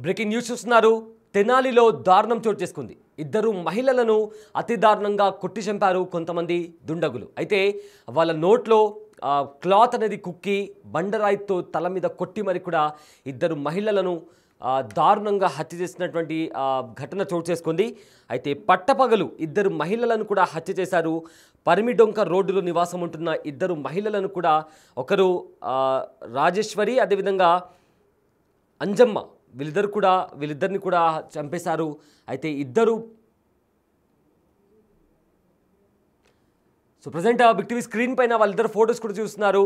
Breaking news చూస్తున్నారు. తెనాలిలో దారుణం చోటు చేసుకుంది. ఇద్దరు మహిళలను అతి దారుణంగా కొట్టి చంపారు కొంతమంది దుండగులు. అయితే వాళ్ళ నోట్లో క్లాత్ అనేది కుక్కి బండరాయితో తల మీద కొట్టి మరి కూడా ఇద్దరు మహిళలను దారుణంగా హత్య చేసినటువంటి ఘటన చోటు చేసుకుంది. అయితే పట్టపగలు ఇద్దరు మహిళలను కూడా హత్య చేశారు. పరిమిడొంక రోడ్డులో నివాసం ఉంటున్న ఇద్దరు మహిళలను కూడా, ఒకరు రాజేశ్వరి, అదేవిధంగా అంజమ్మ, వీళ్ళిద్దరిని కూడా చంపేశారు. అయితే ఇద్దరు ప్రజెంట్ బిగ్ టీవీ స్క్రీన్ పైన వాళ్ళిద్దరు ఫొటోస్ కూడా చూస్తున్నారు.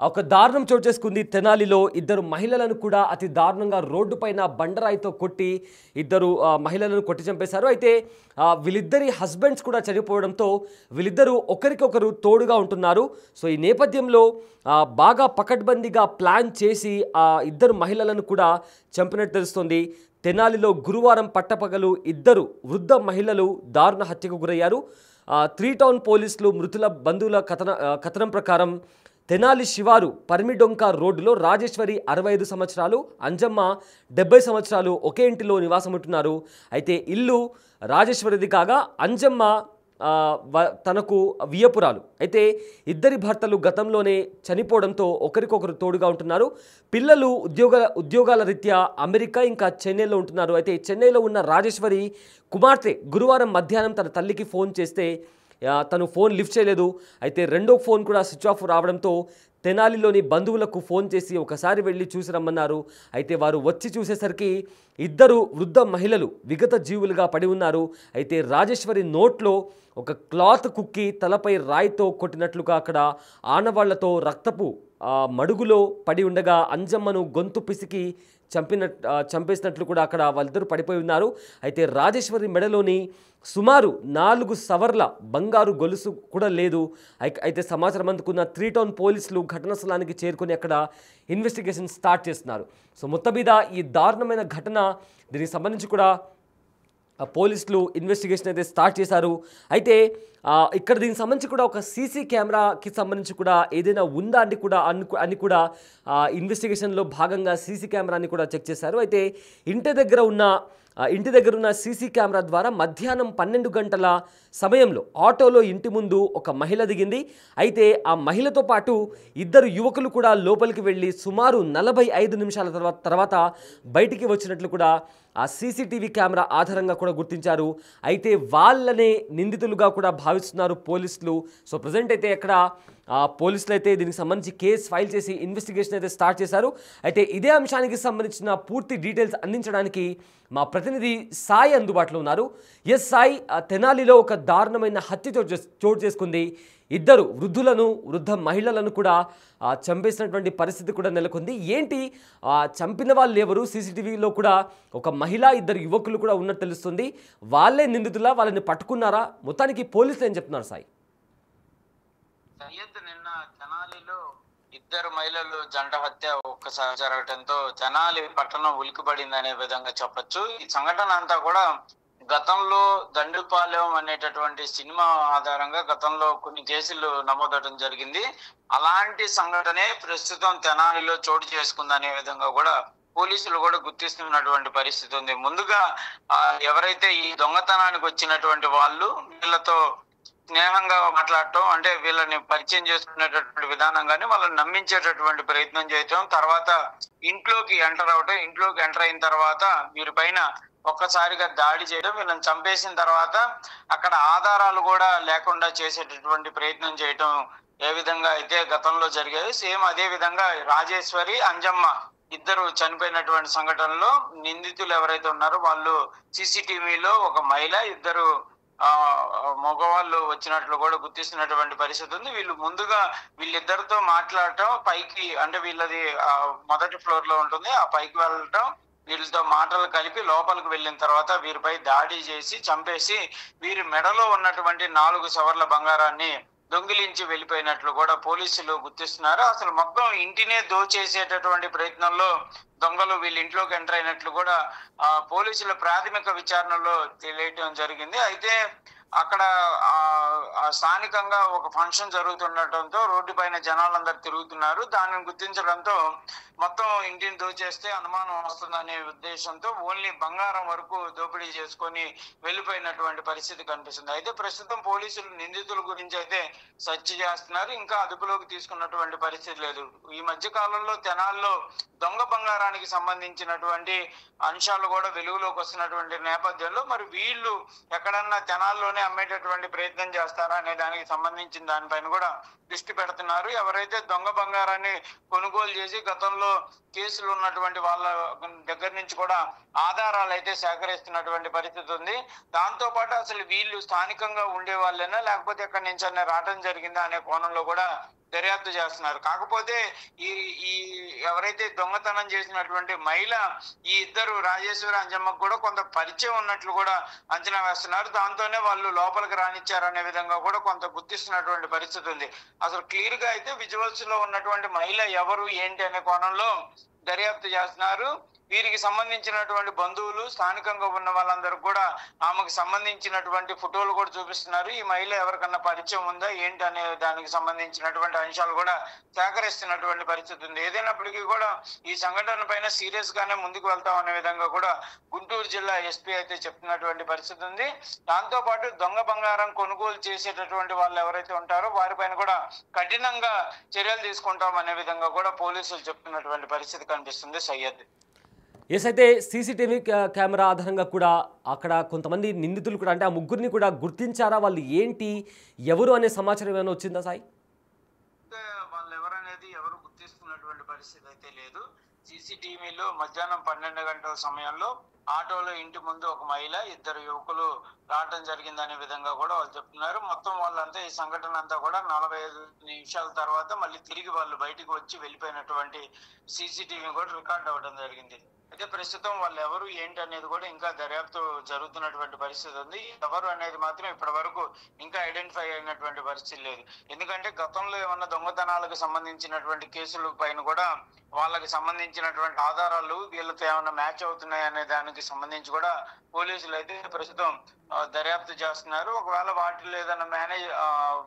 ఒక దారుణం చోటు చేసుకుంది తెనాలిలో. ఇద్దరు మహిళలను కూడా అతి దారుణంగా రోడ్డు పైన బండరాయితో కొట్టి ఇద్దరు మహిళలను కొట్టి చంపేశారు. అయితే వీళ్ళిద్దరి హస్బెండ్స్ కూడా చనిపోవడంతో వీళ్ళిద్దరూ ఒకరికొకరు తోడుగా ఉంటున్నారు. సో ఈ నేపథ్యంలో బాగా పకడ్బందీగా ప్లాన్ చేసి ఇద్దరు మహిళలను కూడా చంపినట్టు తెలుస్తుంది. తెనాలిలో గురువారం పట్టపగలు ఇద్దరు వృద్ధ మహిళలు దారుణ హత్యకు గురయ్యారు. 3 టౌన్ పోలీసులు మృతుల బంధువుల కథనం ప్రకారం తెనాలి శివారు పరిమిడొంక రోడ్డులో రాజేశ్వరి 65 సంవత్సరాలు, అంజమ్మ 70 సంవత్సరాలు ఒకే ఇంటిలో నివాసం ఉంటున్నారు. అయితే ఇల్లు రాజేశ్వరిది కాగా అంజమ్మ తనకు వియపురాలు. అయితే ఇద్దరి భర్తలు గతంలోనే చనిపోవడంతో ఒకరికొకరు తోడుగా ఉంటున్నారు. పిల్లలు ఉద్యోగాల రీత్యా అమెరికా ఇంకా చెన్నైలో ఉంటున్నారు. అయితే చెన్నైలో ఉన్న రాజేశ్వరి కుమార్తె గురువారం మధ్యాహ్నం తన తల్లికి ఫోన్ చేస్తే తను ఫోన్ లిఫ్ట్ చేయలేదు. అయితే రెండో ఫోన్ కూడా స్విచ్ ఆఫ్ రావడంతో తెనాలిలోని బంధువులకు ఫోన్ చేసి ఒకసారి వెళ్ళి చూసి రమ్మన్నారు. అయితే వారు వచ్చి చూసేసరికి ఇద్దరు వృద్ధ మహిళలు విగత జీవులుగా పడి ఉన్నారు. అయితే రాజేశ్వరి నోట్లో ఒక క్లాత్ కుక్కి తలపై రాయితో కొట్టినట్లుగా అక్కడ ఆనవాళ్లతో రక్తపు మడుగులో పడి ఉండగా అంజమ్మను గొంతు పిసికి చంపేసినట్లు కూడా అక్కడ వాళ్ళిద్దరూ పడిపోయి ఉన్నారు. అయితే రాజేశ్వరి మెడలోని సుమారు 4 సవర్ల బంగారు గొలుసు కూడా లేదు. అయితే సమాచారం అందుకున్న 3 టౌన్ పోలీసులు ఘటనా స్థలానికి చేరుకొని అక్కడ ఇన్వెస్టిగేషన్ స్టార్ట్ చేస్తున్నారు. సో మొత్తం మీద ఈ దారుణమైన ఘటన, దీనికి సంబంధించి కూడా పోలీసులు ఇన్వెస్టిగేషన్ అయితే స్టార్ట్ చేశారు. అయితే ఇక్కడ దీనికి సంబంధించి కూడా ఒక సీసీ కెమెరాకి సంబంధించి కూడా ఏదైనా ఉందా అని కూడా ఇన్వెస్టిగేషన్లో భాగంగా సీసీ కెమెరాని కూడా చెక్ చేశారు. అయితే ఇంటి దగ్గర ఉన్న సీసీ కెమెరా ద్వారా మధ్యాహ్నం 12 గంటల సమయంలో ఆటోలో ఇంటి ముందు ఒక మహిళ దిగింది. అయితే ఆ మహిళతో పాటు ఇద్దరు యువకులు కూడా లోపలికి వెళ్ళి సుమారు 45 నిమిషాల తర్వాత బయటికి వచ్చినట్లు కూడా ఆ సీసీటీవీ కెమెరా ఆధారంగా కూడా గుర్తించారు. అయితే వాళ్ళనే నిందితులుగా కూడా భావిస్తున్నారు పోలీసులు. సో ప్రజెంట్ అయితే ఇక్కడ పోలీసులు అయితే దీనికి సంబంధించి కేసు ఫైల్ చేసి ఇన్వెస్టిగేషన్ అయితే స్టార్ట్ చేశారు. అయితే ఇదే అంశానికి సంబంధించిన పూర్తి డీటెయిల్స్ అందించడానికి మా ప్రతినిధి సాయి అందుబాటులో ఉన్నారు. ఎస్ సాయి, తెనాలిలో ఒక దారుణమైన హత్య చోటు చేసుకుంది. ఇద్దరు వృద్ధ మహిళలను కూడా చంపేసినటువంటి పరిస్థితి కూడా నెలకొంది. ఏంటి చంపిన వాళ్ళు ఎవరు? సీసీటీవీలో కూడా ఒక మహిళ, ఇద్దరు యువకులు కూడా ఉన్నట్టు తెలుస్తుంది. వాళ్ళే నిందితులా? వాళ్ళని పట్టుకున్నారా? మొత్తానికి పోలీసులు ఏం చెప్తున్నారు సాయి? నిన్న తెనాలిలో ఇద్దరు మహిళలు జంట హత్య ఒక్కసారి జరగడంతో తెనాలి పట్టణం ఉలికిపడింది అనే విధంగా చెప్పొచ్చు. ఈ సంఘటన అంతా కూడా గతంలో దండుపాలెం అనేటటువంటి సినిమా ఆధారంగా గతంలో కొన్ని కేసులు నమోదవడం జరిగింది. అలాంటి సంఘటనే ప్రస్తుతం తెనాలిలో చోటు చేసుకుందనే విధంగా కూడా పోలీసులు కూడా గుర్తిస్తున్నటువంటి పరిస్థితి ఉంది. ముందుగా ఎవరైతే ఈ దొంగతనానికి వచ్చినటువంటి వాళ్ళు వీళ్ళతో స్నేహంగా మాట్లాడటం, అంటే వీళ్ళని పరిచయం చేసుకునేటటువంటి విధానం కానీ వాళ్ళని నమ్మించేటటువంటి ప్రయత్నం చేయటం, తర్వాత ఇంట్లోకి ఎంటర్ అయిన తర్వాత వీరిపైన ఒక్కసారిగా దాడి చేయడం, వీళ్ళని చంపేసిన తర్వాత అక్కడ ఆధారాలు కూడా లేకుండా చేసేటటువంటి ప్రయత్నం చేయటం ఏ విధంగా అయితే గతంలో జరిగాయి, సేమ్ అదే విధంగా రాజేశ్వరి, అంజమ్మ ఇద్దరు చనిపోయినటువంటి సంఘటనలో నిందితులు ఎవరైతే ఉన్నారో వాళ్ళు సీసీటీవీలో ఒక మహిళ, ఇద్దరు మగవాళ్ళు వచ్చినట్లు కూడా గుర్తిస్తున్నటువంటి పరిస్థితి ఉంది. వీళ్ళిద్దరితో మాట్లాడటం, పైకి అంటే వీళ్ళది మొదటి ఫ్లోర్ లో ఉంటుంది, ఆ పైకి వెళ్ళటం, వీళ్ళతో మాటలు కలిపి లోపలికి వెళ్ళిన తర్వాత వీరిపై దాడి చేసి చంపేసి వీరి మెడలో ఉన్నటువంటి 4 సవర్ల బంగారాన్ని దొంగిలించి వెళ్ళిపోయినట్లు కూడా పోలీసులు గుర్తిస్తున్నారు. అసలు మొత్తం ఇంటినే దోచేసేటటువంటి ప్రయత్నంలో దొంగలు వీళ్ళ ఇంట్లోకి ఎంటర్ అయినట్లు కూడా పోలీసుల ప్రాథమిక విచారణలో తెలియటం జరిగింది. అయితే అక్కడ స్థానికంగా ఒక ఫంక్షన్ జరుగుతుండటంతో రోడ్డు పైన జనాలందరూ తిరుగుతున్నారు. దానిని గుర్తించడంతో మొత్తం ఇంటిని దోచేస్తే అనుమానం వస్తుందనే ఉద్దేశంతో ఓన్లీ బంగారం వరకు దోపిడీ చేసుకొని వెళ్ళిపోయినటువంటి పరిస్థితి కనిపిస్తుంది. అయితే ప్రస్తుతం పోలీసులు నిందితుల గురించి అయితే సెర్చ్ చేస్తున్నారు. ఇంకా అదుపులోకి తీసుకున్నటువంటి పరిస్థితి లేదు. ఈ మధ్య కాలంలో తెనాల్లో దొంగ బంగారానికి సంబంధించినటువంటి అంశాలు కూడా వెలుగులోకి వస్తున్నటువంటి నేపథ్యంలో మరి వీళ్ళు ఎక్కడన్నా తెనాల్లోనే అమ్మేటటువంటి ప్రయత్నం చేస్తారా అనే దానికి సంబంధించిన దానిపైన కూడా దృష్టి పెడుతున్నారు. ఎవరైతే దొంగ బంగారాన్ని కొనుగోలు చేసి గతంలో కేసులు ఉన్నటువంటి వాళ్ళ దగ్గర నుంచి కూడా ఆధారాలు అయితే సేకరిస్తున్నటువంటి పరిస్థితి ఉంది. దాంతో పాటు అసలు వీళ్ళు స్థానికంగా ఉండే వాళ్ళైనా లేకపోతే ఎక్కడి నుంచి అన్న రావడం జరిగిందా అనే కోణంలో కూడా దర్యాప్తు చేస్తున్నారు. కాకపోతే ఈ ఎవరైతే దొంగతనం చేసినటువంటి మహిళ ఈ ఇద్దరు రాజేశ్వరి అంజమ్మకు కూడా కొంత పరిచయం ఉన్నట్లు కూడా అంచనా వేస్తున్నారు. దాంతోనే వాళ్ళు లోపలికి రానిచ్చారనే విధంగా కూడా కొంత గుర్తిస్తున్నటువంటి పరిస్థితి ఉంది. అసలు క్లియర్ గా అయితే విజువల్స్ లో ఉన్నటువంటి మహిళ ఎవరు ఏంటి అనే కోణంలో దర్యాప్తు చేస్తున్నారు. వీరికి సంబంధించినటువంటి బంధువులు స్థానికంగా ఉన్న వాళ్ళందరూ కూడా ఆమెకు సంబంధించినటువంటి ఫోటోలు కూడా చూపిస్తున్నారు. ఈ మహిళ ఎవరికన్నా పరిచయం ఉందా ఏంటి అనే దానికి సంబంధించినటువంటి అంశాలు కూడా సేకరిస్తున్నటువంటి పరిస్థితి ఉంది. ఏదైనప్పటికీ కూడా ఈ సంఘటన పైన సీరియస్ గానే ముందుకు వెళ్తాం అనే విధంగా కూడా గుంటూరు జిల్లా ఎస్పీ అయితే చెప్తున్నటువంటి పరిస్థితి ఉంది. దాంతో పాటు దొంగ బంగారం కొనుగోలు చేసేటటువంటి వాళ్ళు ఎవరైతే ఉంటారో వారిపైన కూడా కఠినంగా చర్యలు తీసుకుంటాం అనే విధంగా కూడా పోలీసులు చెప్తున్నటువంటి పరిస్థితి కనిపిస్తుంది. సయ్యద్ ఎస్, అయితే సీసీటీవీ కెమెరా ఆధారంగా కూడా అక్కడ కొంతమంది నిందితులు కూడా అంటే ఆ ముగ్గురిని కూడా గుర్తించారా? వాళ్ళు ఏంటి ఎవరు అనే సమాచారం ఏమైనా వచ్చిందా సాయి? వాళ్ళు ఎవరనేది ఎవరు గుర్తిస్తున్నటువంటి పరిస్థితి అయితే లేదు. సీసీటీవీలో మధ్యాహ్నం 12 గంటల సమయంలో ఆటోలో ఇంటి ముందు ఒక మహిళ ఇద్దరు యువకులు రావటం జరిగిందనే విధంగా కూడా వాళ్ళు చెప్తున్నారు. మొత్తం వాళ్ళంతా ఈ సంఘటన అంతా కూడా 45 నిమిషాల తర్వాత మళ్ళీ తిరిగి వాళ్ళు బయటకు వచ్చి వెళ్ళిపోయినటువంటి సీసీటీవీ కూడా రికార్డ్ అవ్వడం జరిగింది. అయితే ప్రస్తుతం వాళ్ళు ఎవరు ఏంటి అనేది కూడా ఇంకా దర్యాప్తు జరుగుతున్నటువంటి పరిస్థితి ఉంది. ఎవరు అనేది మాత్రం ఇప్పటి వరకు ఇంకా ఐడెంటిఫై అయినటువంటి పరిస్థితి లేదు. ఎందుకంటే గతంలో ఏమన్నా దొంగతనాలకు సంబంధించినటువంటి కేసుల పైన కూడా వాళ్ళకి సంబంధించినటువంటి ఆధారాలు వీళ్ళతో ఏమైనా మ్యాచ్ అవుతున్నాయి అనే దానికి సంబంధించి కూడా పోలీసులు అయితే ప్రస్తుతం దర్యాప్తు చేస్తున్నారు. ఒకవేళ వాటిలో ఏదైనా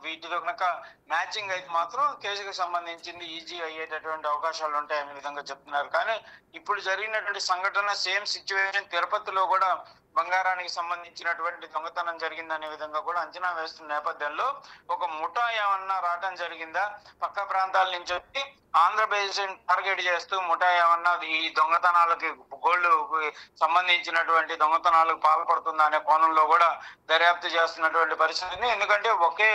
వీటితో కనుక మ్యాచింగ్ అయితే మాత్రం కేసుకు సంబంధించింది ఈజీ అయ్యేటటువంటి అవకాశాలు ఉంటాయనే విధంగా చెప్తున్నారు. కానీ ఇప్పుడు జరిగినటువంటి సంఘటన సేమ్ సిచ్యువేషన్ తిరుపతిలో కూడా బంగారానికి సంబంధించినటువంటి దొంగతనం జరిగిందనే విధంగా కూడా అంచనా వేస్తున్న నేపథ్యంలో ఒక ముఠా ఏమన్నా రావటం జరిగిందా, పక్క ప్రాంతాల నుంచి వచ్చి ఆంధ్రప్రదేశ్ టార్గెట్ చేస్తూ ముఠా ఏమన్నా ఈ దొంగతనాలకి గోల్డ్ సంబంధించినటువంటి దొంగతనాలకు పాల్పడుతుందా అనే కోణంలో కూడా దర్యాప్తు చేస్తున్నటువంటి పరిస్థితి. ఎందుకంటే ఒకే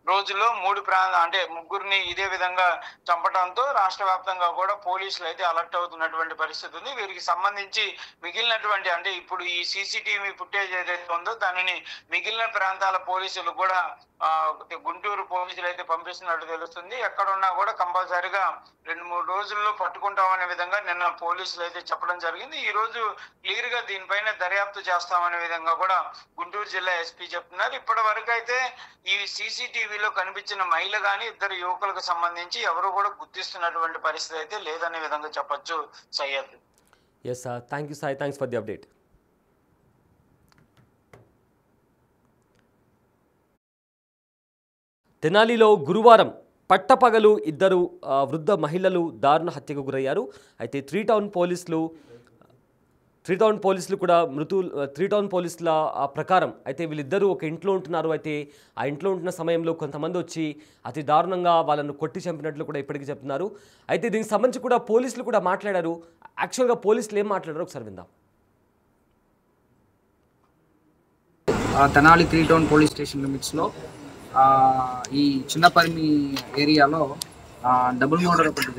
రోజులో 3 ముగ్గురిని ఇదే విధంగా చంపడంతో రాష్ట్ర వ్యాప్తంగా కూడా పోలీసులు అయితే అలర్ట్ అవుతున్నటువంటి పరిస్థితి ఉంది. వీరికి సంబంధించి మిగిలినటువంటి అంటే ఇప్పుడు ఈ సీసీటీవీ ఫుటేజ్ ఏదైతే ఉందో దానిని మిగిలిన ప్రాంతాల పోలీసులు కూడా గుంటూరు పోలీసులు అయితే పంపిస్తున్నట్టు తెలుస్తుంది. ఎక్కడున్నా కూడా కంపల్సరిగా 2-3 రోజుల్లో పట్టుకుంటామనే విధంగా నిన్న పోలీసులు అయితే చెప్పడం జరిగింది. ఈ రోజు క్లియర్ గా దీనిపైన దర్యాప్తు చేస్తామనే విధంగా కూడా గుంటూరు జిల్లా ఎస్పీ చెప్తున్నారు. ఇప్పటి వరకు అయితే ఈ సీసీటీవీలో కనిపించిన మహిళ గాని ఇద్దరు యువకులకు సంబంధించి ఎవరు కూడా గుర్తిస్తున్నటువంటి పరిస్థితి అయితే లేదనే విధంగా చెప్పొచ్చు. Syed. Yes sir, thank you Sai, thanks for the update. తెనాలిలో గురువారం పట్టపగలు ఇద్దరు వృద్ధ మహిళలు దారుణ హత్యకు గురయ్యారు. అయితే త్రీ టౌన్ పోలీసులు కూడా త్రీ టౌన్ పోలీసుల ప్రకారం అయితే వీళ్ళిద్దరూ ఒక ఇంట్లో ఉంటున్నారు. అయితే ఆ ఇంట్లో ఉంటున్న సమయంలో కొంతమంది వచ్చి అతి దారుణంగా వాళ్ళను కొట్టి చంపినట్లు కూడా ఇప్పటికీ చెప్తున్నారు. అయితే దీనికి సంబంధించి కూడా పోలీసులు కూడా మాట్లాడారు. యాక్చువల్గా పోలీసులు ఏం మాట్లాడారు ఒకసారి విందాం. Tenali three town police station లిమిట్స్లో ఈ చిన్నపరిమి ఏరియాలో డబుల్ మర్డర్ ఒకటి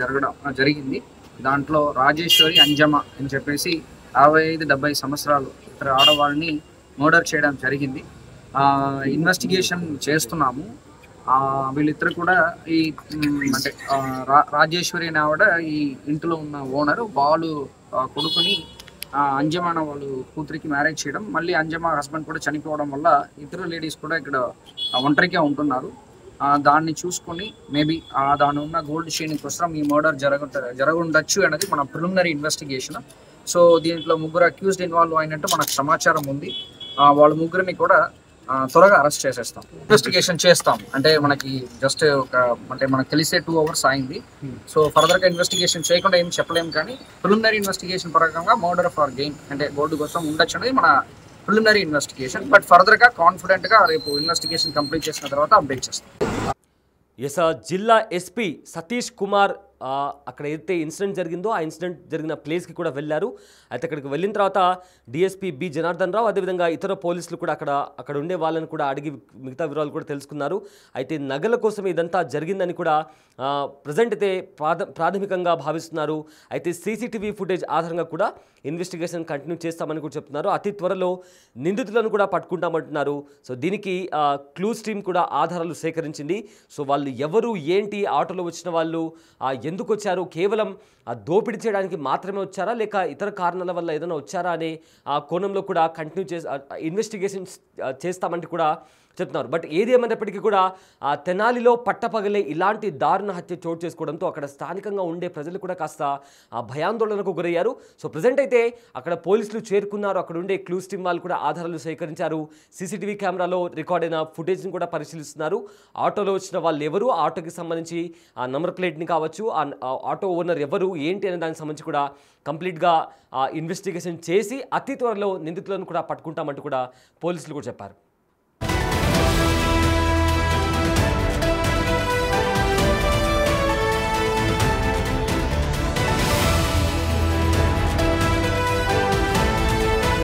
జరిగింది. దాంట్లో రాజేశ్వరి అంజమ్మ అని చెప్పేసి 55-70 సంవత్సరాలు ఇద్దరు ఆడవాళ్ళని మర్డర్ చేయడం జరిగింది. ఇన్వెస్టిగేషన్ చేస్తున్నాము. వీళ్ళిద్దరు కూడా ఈ అంటే రాజేశ్వరి అనే ఆవిడ ఈ ఇంట్లో ఉన్న ఓనరు, వాళ్ళు కొడుకుని అంజమ్మ వాళ్ళు కూతురికి మ్యారేజ్ చేయడం, మళ్ళీ అంజమ్మ హస్బెండ్ కూడా చనిపోవడం వల్ల ఇద్దరు లేడీస్ కూడా ఇక్కడ ఒంటరిగా ఉంటున్నారు. దాన్ని చూసుకొని మేబీ దాని ఉన్న గోల్డ్ షైనింగ్ కోసం ఈ మర్డర్ జరగundచ్చు అనేది మన ప్రిలిమినరీ ఇన్వెస్టిగేషన్. సో దీంట్లో 3 అక్యూజ్డ్ ఇన్వాల్వ్ అయినట్టు మనకు సమాచారం ఉంది. వాళ్ళ ముగ్గురిని కూడా త్వరగా అరెస్ట్ చేసేస్తాం, ఇన్వెస్టిగేషన్ చేస్తాం. అంటే మనకి జస్ట్ మనకు తెలిసే 2 hours అయింది. సో ఫర్దర్ గా ఇన్వెస్టిగేషన్ చేయకుండా ఏం చెప్పలేము, కానీ ప్రిలిమినరీ ఇన్వెస్టిగేషన్ పరంగా మర్డర్ ఫర్ గెయిన్ అంటే గోల్డ్ కోసం ఉండొచ్చు అనేది మన ప్రిలిమినరీ ఇన్వెస్టిగేషన్. బట్ ఫర్దర్ గా కాన్ఫిడెంట్ గా రేపు ఇన్వెస్టిగేషన్ కంప్లీట్ చేసిన తర్వాత అప్డేట్ చేస్తాం. ఎస్ జిల్లా ఎస్పీ సతీష్ కుమార్ అక్కడ ఏదైతే ఇన్సిడెంట్ జరిగిందో ఆ ఇన్సిడెంట్ జరిగిన ప్లేస్కి కూడా వెళ్ళారు. అయితే అక్కడికి వెళ్ళిన తర్వాత డిఎస్పీ బి జనార్దన్ రావు అదేవిధంగా ఇతర పోలీసులు కూడా అక్కడ ఉండే వాళ్ళని కూడా అడిగి మిగతా వివరాలు కూడా తెలుసుకున్నారు. అయితే నగల కోసం ఇదంతా జరిగిందని కూడా ప్రజెంట్ అయితే ప్రాథమికంగా భావిస్తున్నారు. అయితే సీసీటీవీ ఫుటేజ్ ఆధారంగా కూడా ఇన్వెస్టిగేషన్ కంటిన్యూ చేస్తామని కూడా చెప్తున్నారు. అతి త్వరలో నిందితులను కూడా పట్టుకుంటామంటున్నారు. సో దీనికి క్లూస్ టీమ్ కూడా ఆధారాలు సేకరించింది. సో వాళ్ళు ఎవరు ఏంటి, ఆటోలో వచ్చిన వాళ్ళు ఎందుకు వచ్చారు, కేవలం దోపిడీ చేయడానికి మాత్రమే వచ్చారా లేక ఇతర కారణాల వల్ల ఏదైనా వచ్చారా అనే కోణంలో కూడా కంటిన్యూ ఇన్వెస్టిగేషన్ చేస్తామంటే కూడా చెప్తున్నారు. బట్ ఏది ఏమైనప్పటికీ కూడా తెనాలిలో పట్టపగలే ఇలాంటి దారుణ హత్య చోటు చేసుకోవడంతో అక్కడ స్థానికంగా ఉండే ప్రజలు కూడా కాస్త భయాందోళనకు గురయ్యారు. సో ప్రజెంట్ అయితే అక్కడ పోలీసులు చేరుకున్నారు. అక్కడ ఉండే క్లూస్ టీమ్ వాళ్ళు కూడా ఆధారాలు సేకరించారు. సీసీటీవీ కెమెరాలో రికార్డ్ అయిన ఫుటేజ్ని కూడా పరిశీలిస్తున్నారు. ఆటోలో వచ్చిన వాళ్ళు ఎవరు, ఆటోకి సంబంధించి ఆ నంబర్ ప్లేట్ని కావచ్చు, ఆ ఆటో ఓనర్ ఎవరు ఏంటి అనే దానికి సంబంధించి కూడా కంప్లీట్గా ఇన్వెస్టిగేషన్ చేసి అతి త్వరలో నిందితులను కూడా పట్టుకుంటామంటూ కూడా పోలీసులు కూడా చెప్పారు.